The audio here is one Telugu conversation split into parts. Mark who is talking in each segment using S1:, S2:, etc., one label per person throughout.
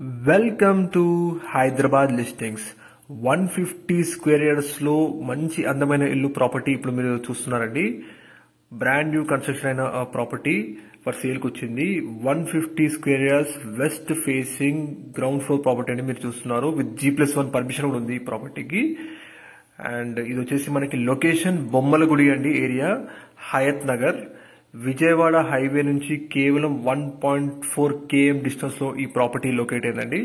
S1: Welcome to Hyderabad listings 150 square yards లో మంచి అందమైన ఇల్లు ప్రాపర్టీ ఇప్పుడు మీరు చూస్తున్నారండి. బ్రాండ్ న్యూ కన్స్ట్రక్షన్ అయిన ప్రాపర్టీ ఫర్ సేల్ కి వచ్చింది. 150 square yards west facing ground floor property అని మీరు చూస్తున్నారు. విత్ G+1 పర్మిషన్ కూడా ఉంది ఈ ప్రాపర్టీకి. అండ్ ఇది వచ్చేసి మనకి లొకేషన్ బొమ్మలగుడి అండి, ఏరియా హయత్ నగర్, విజయవాడ హైవే నుంచి కేవలం 1.4 km డిస్టెన్స్ లో ఈ ప్రాపర్టీ లొకేట్ అయిందండి.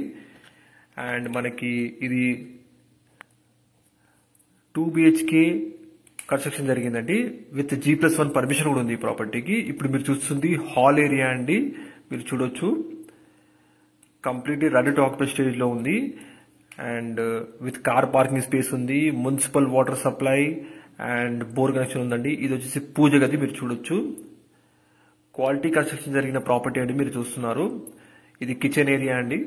S1: అండ్ మనకి ఇది 2 BHK కన్స్ట్రక్షన్ జరిగిందండి. విత్ G+1 పర్మిషన్ కూడా ఉంది ఈ ప్రాపర్టీకి. ఇప్పుడు మీరు చూస్తుంది హాల్ ఏరియా అండి, మీరు చూడొచ్చు. Completely ready to occupy stage లో ఉంది. And with car parking space ఉంది, municipal water supply and bore connection ఉందండి. ఇది వచ్చేసి పూజ గది, మీరు చూడొచ్చు. క్వాలిటీ కన్స్ట్రక్షన్ జరిగిన ప్రాపర్టీ అండి, మీరు చూస్తున్నారు. ఇది కిచెన్ ఏరియా అండి.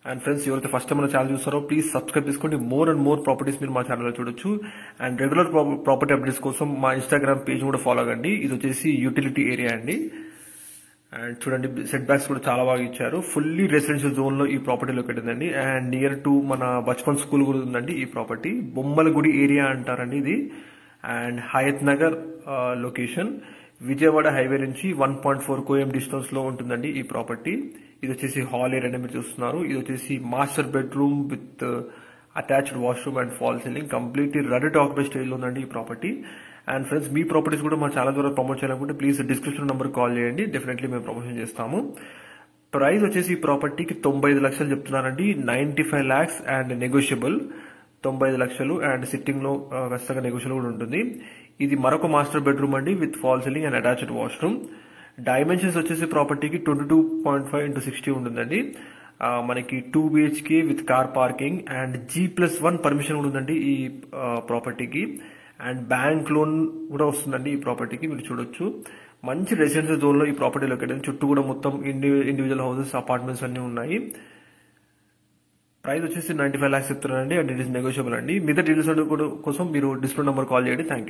S1: అండ్ ఫ్రెండ్స్, ఎవరైతే ఫస్ట్ టైం మన ఛానల్ చూస్తారో ప్లీజ్ సబ్స్క్రైబ్ చేసుకోండి. మోర్ అండ్ మోర్ ప్రాపర్టీస్ మీరు మా ఛానల్లో చూడొచ్చు. అండ్ రెగ్యులర్ ప్రాపర్టీ అప్డేట్స్ కోసం మా ఇన్స్టాగ్రామ్ పేజ్ కూడా ఫాలో అవ్వండి. ఇది వచ్చేసి యూటిలిటీ ఏరియా అండి. అండ్ చూడండి, సెట్ బ్యాక్స్ కూడా చాలా బాగా ఇచ్చారు. ఫుల్లీ రెసిడెన్షియల్ జోన్ లో ఈ ప్రాపర్టీ లొకేట్ ఉందండి. అండ్ నియర్ టు మన బచ్పన్ స్కూల్ కూడా ఉందండి ఈ ప్రాపర్టీ. బొమ్మలగుడి ఏరియా అంటారండి ఇది. And Hayat Nagar location, Vijayawada highway నుంచి 1.4 km డిస్టెన్స్ లో ఉంటుందండి ఈ ప్రాపర్టీ. ఇది వచ్చేసి హాల్ ఏరియా మీరు చూస్తున్నారు. ఇది వచ్చేసి master bedroom with attached washroom and fall ceiling, completely ready to occupy stage లో ఉందండి ఈ property. And friends, me properties కూడా మా ఛానల్ ద్వారా ప్రమోట్ చేయాలనుకుంటే ప్లీజ్ డిస్క్రిప్షన్ నెంబర్ కాల్ చేయండి, డెఫినెట్లీ మేము ప్రమోషన్ చేస్తాము. ప్రైస్ వచ్చేసి ఈ ప్రాపర్టీకి 95 లక్షలు చెప్తున్నారండి. 95 lakhs అండ్ నెగోషియబుల్. 95 లక్షలు అండ్ సిట్టింగ్ లో ఖచ్చితంగా నెగోషియబుల్ కూడా ఉంటుంది. ఇది మరొక మాస్టర్ బెడ్రూమ్ అండి with fall ceiling and attached washroom. Dimensions వచ్చేసి ప్రాపర్టీకి 22.5x60 ఉంటుందండి. మనకి 2 BHK with car parking and G+1 permission కూడా ఉందండి ఈ ప్రాపర్టీకి. అండ్ బ్యాంక్ లోన్ కూడా వస్తుందండి ఈ ప్రాపర్టీకి, మీరు చూడొచ్చు. మంచి రెసిడెన్షియల్ జోన్ లో ఈ ప్రాపర్టీ లొకేట్ అయింది. చుట్టూ కూడా మొత్తం ఇండివిజువల్ హౌసెస్, అపార్ట్మెంట్స్ అన్ని ఉన్నాయి. ప్రైస్ వచ్చేసి 95 lakhs చెప్తున్నారండి. అండ్ ఇట్ ఇస్ నెగోషియబుల్ అండి. మిగతా డీటెయిల్స్ కోసం మీరు డిస్ప్లే నెంబర్ కాల్ చేయండి. Thank you.